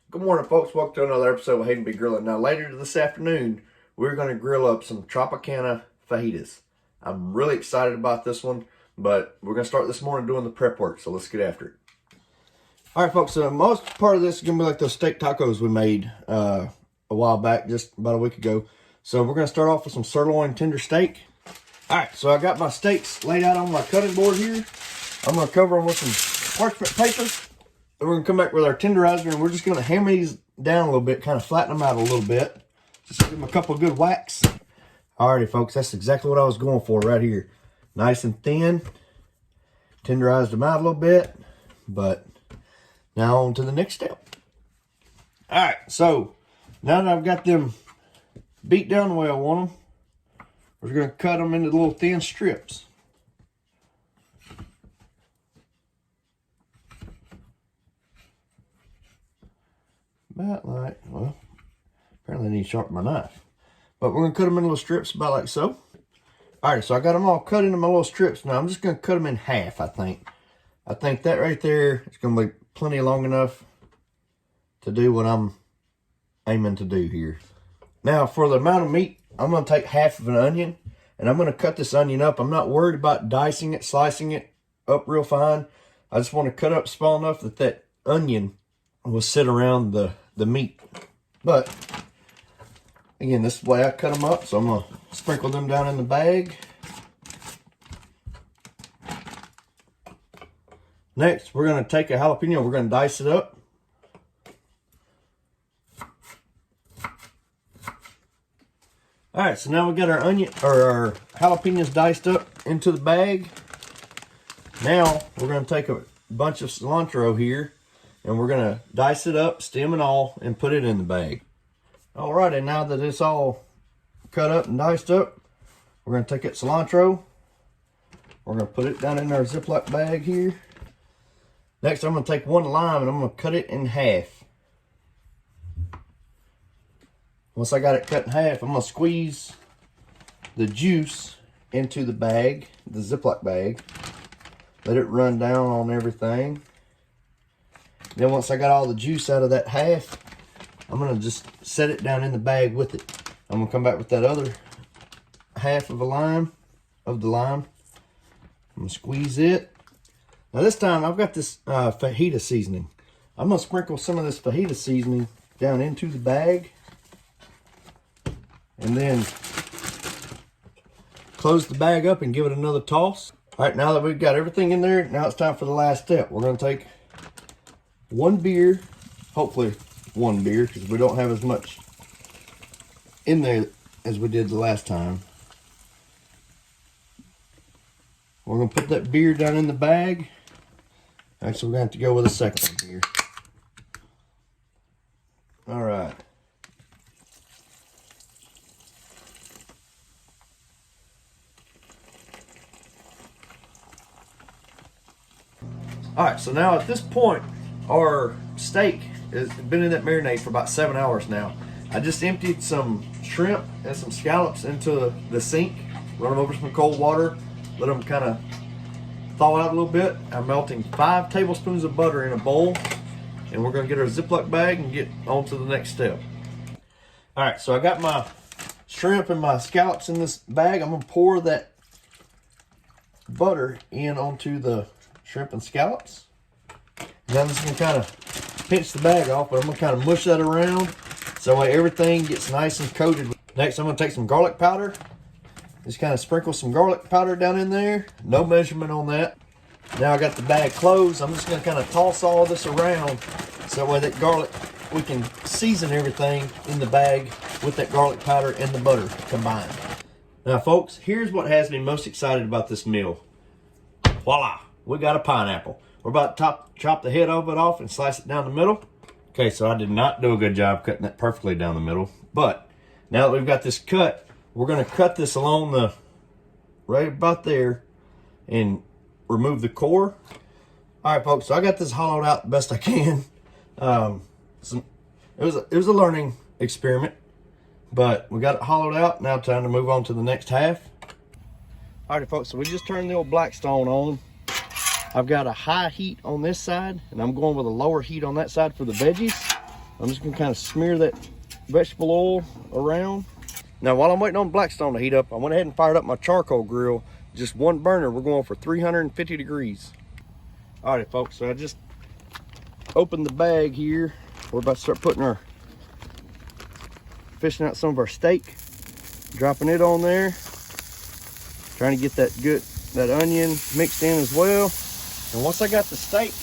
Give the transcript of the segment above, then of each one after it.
Good morning, folks. Welcome to another episode of Hayden Be Grilling. Now, later this afternoon, we're going to grill up some Tropicana fajitas. I'm really excited about this one, but we're going to start this morning doing the prep work, so let's get after it. All right, folks, so most part of this is going to be like those steak tacos we made a while back, just about a week ago. So we're going to start off with some sirloin tender steak. All right, so I got my steaks laid out on my cutting board here. I'm going to cover them with some parchment paper. We're going to come back with our tenderizer, and we're just going to hammer these down a little bit, kind of flatten them out a little bit. Just give them a couple of good whacks. Alrighty, folks, that's exactly what I was going for right here. Nice and thin. Tenderized them out a little bit. But now on to the next step. Alright, so now that I've got them beat down the way I want them, we're going to cut them into little thin strips. About like, well, apparently I need to sharpen my knife. But we're going to cut them in little strips about like so. Alright, so I got them all cut into my little strips. Now I'm just going to cut them in half, I think. I think that right there is going to be plenty long enough to do what I'm aiming to do here. Now for the amount of meat, I'm going to take half of an onion. And I'm going to cut this onion up. I'm not worried about dicing it, slicing it up real fine. I just want to cut up small enough that that onion will sit around the meat. But again, this is the way I cut them up, so I'm going to sprinkle them down in the bag. Next, we're going to take a jalapeno, we're going to dice it up. Alright, so now we got our onion or our jalapenos diced up into the bag. Now we're going to take a bunch of cilantro here, and we're going to dice it up, stem and all, and put it in the bag. Alrighty, now that it's all cut up and diced up, we're going to take that cilantro. We're going to put it down in our Ziploc bag here. Next, I'm going to take one lime and I'm going to cut it in half. Once I got it cut in half, I'm going to squeeze the juice into the bag, the Ziploc bag. Let it run down on everything. Then once I got all the juice out of that half, I'm going to just set it down in the bag with it. I'm going to come back with that other half of the lime. I'm going to squeeze it. Now this time I've got this fajita seasoning. I'm going to sprinkle some of this fajita seasoning down into the bag. And then close the bag up and give it another toss. Alright, now that we've got everything in there, now it's time for the last step. We're going to take one beer, hopefully one beer, because we don't have as much in there as we did the last time. We're going to put that beer down in the bag. Actually, we're going to have to go with a second one here. Alright. Alright, so now at this point, our steak has been in that marinade for about 7 hours now. I just emptied some shrimp and some scallops into the sink, run them over some cold water, let them kind of thaw out a little bit. I'm melting 5 tablespoons of butter in a bowl, and we're going to get our Ziploc bag and get on to the next step. Alright, so I got my shrimp and my scallops in this bag. I'm going to pour that butter in onto the shrimp and scallops. Now I'm just going to kind of pinch the bag off, but I'm going to kind of mush that around so that way everything gets nice and coated. Next, I'm going to take some garlic powder. Just kind of sprinkle some garlic powder down in there. No measurement on that. Now I got the bag closed. I'm just going to kind of toss all this around so that way that garlic, we can season everything in the bag with that garlic powder and the butter combined. Now folks, here's what has me most excited about this meal. Voila! We got a pineapple. We're about to chop the head of it off and slice it down the middle. Okay, so I did not do a good job cutting that perfectly down the middle. But now that we've got this cut, we're going to cut this along the, right about there, and remove the core. All right, folks, so I got this hollowed out the best I can. It was a learning experiment, but we got it hollowed out. Now time to move on to the next half. All right, folks, so we just turned the old Blackstone on. I've got a high heat on this side, and I'm going with a lower heat on that side for the veggies. I'm just gonna kind of smear that vegetable oil around. Now, while I'm waiting on Blackstone to heat up, I went ahead and fired up my charcoal grill. Just one burner, we're going for 350 degrees. All right, folks, so I just opened the bag here. We're about to start fishing out some of our steak, dropping it on there, trying to get that onion mixed in as well. And once I got the steak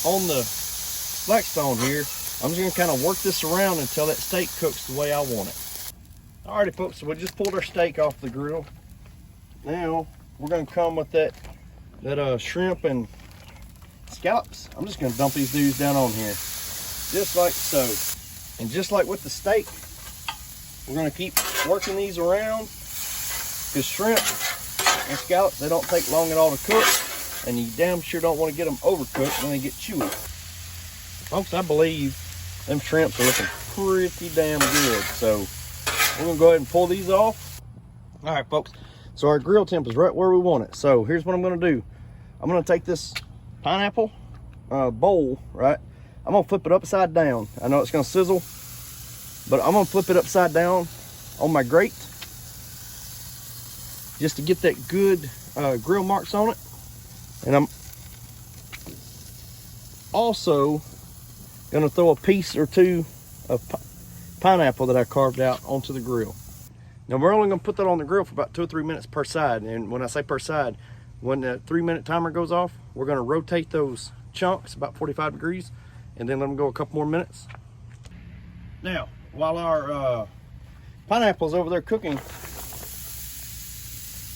on the Blackstone here, I'm just gonna kind of work this around until that steak cooks the way I want it. Alrighty, folks, so we just pulled our steak off the grill. Now we're gonna come with that shrimp and scallops. I'm just gonna dump these dudes down on here, just like so. And just like with the steak, we're gonna keep working these around, because shrimp and scallops, they don't take long at all to cook, and you damn sure don't want to get them overcooked when they get chewy. Folks, I believe them shrimps are looking pretty damn good, so we're gonna go ahead and pull these off. All right, folks, so our grill temp is right where we want it. So here's what I'm gonna do. I'm gonna take this pineapple bowl, right? I'm gonna flip it upside down. I know it's gonna sizzle, but I'm gonna flip it upside down on my grate just to get that good grill marks on it. And I'm also gonna throw a piece or two of pineapple that I carved out onto the grill. Now we're only gonna put that on the grill for about 2 or 3 minutes per side. And when I say per side, when the 3-minute timer goes off, we're gonna rotate those chunks about 45 degrees and then let them go a couple more minutes. Now, while our pineapple's over there cooking,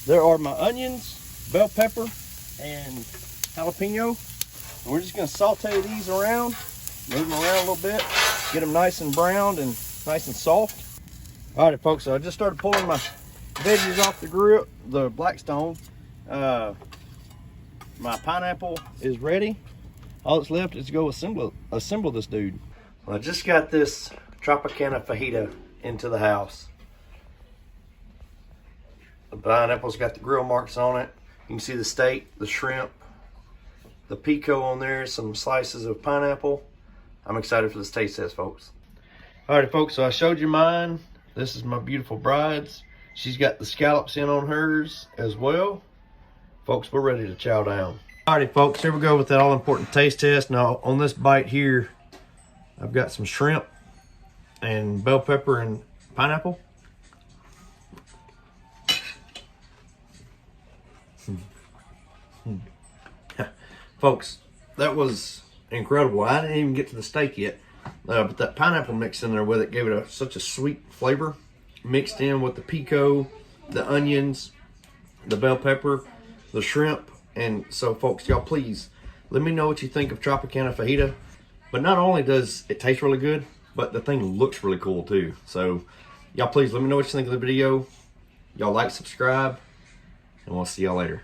there are my onions, bell pepper, and jalapeno. And we're just gonna saute these around, move them around a little bit, get them nice and browned and nice and soft. All right, folks, so I just started pulling my veggies off the grill, the Blackstone. My pineapple is ready. All that's left is to go assemble this dude. Well, I just got this Tropicana fajita into the house. The pineapple's got the grill marks on it. You can see the steak, the shrimp, the pico on there, some slices of pineapple. I'm excited for this taste test, folks. Alrighty, folks, so I showed you mine. This is my beautiful bride's. She's got the scallops in on hers as well. Folks, we're ready to chow down. Alrighty, folks, here we go with that all-important taste test. Now, on this bite here, I've got some shrimp and bell pepper and pineapple. Folks, that was incredible. I didn't even get to the steak yet, but that pineapple mixed in there with it gave it such a sweet flavor, mixed in with the pico, the onions, the bell pepper, the shrimp. And so, folks, y'all please let me know what you think of Tropicana fajita. But not only does it taste really good, but the thing looks really cool too. So y'all please let me know what you think of the video. Y'all like, subscribe, and we'll see y'all later.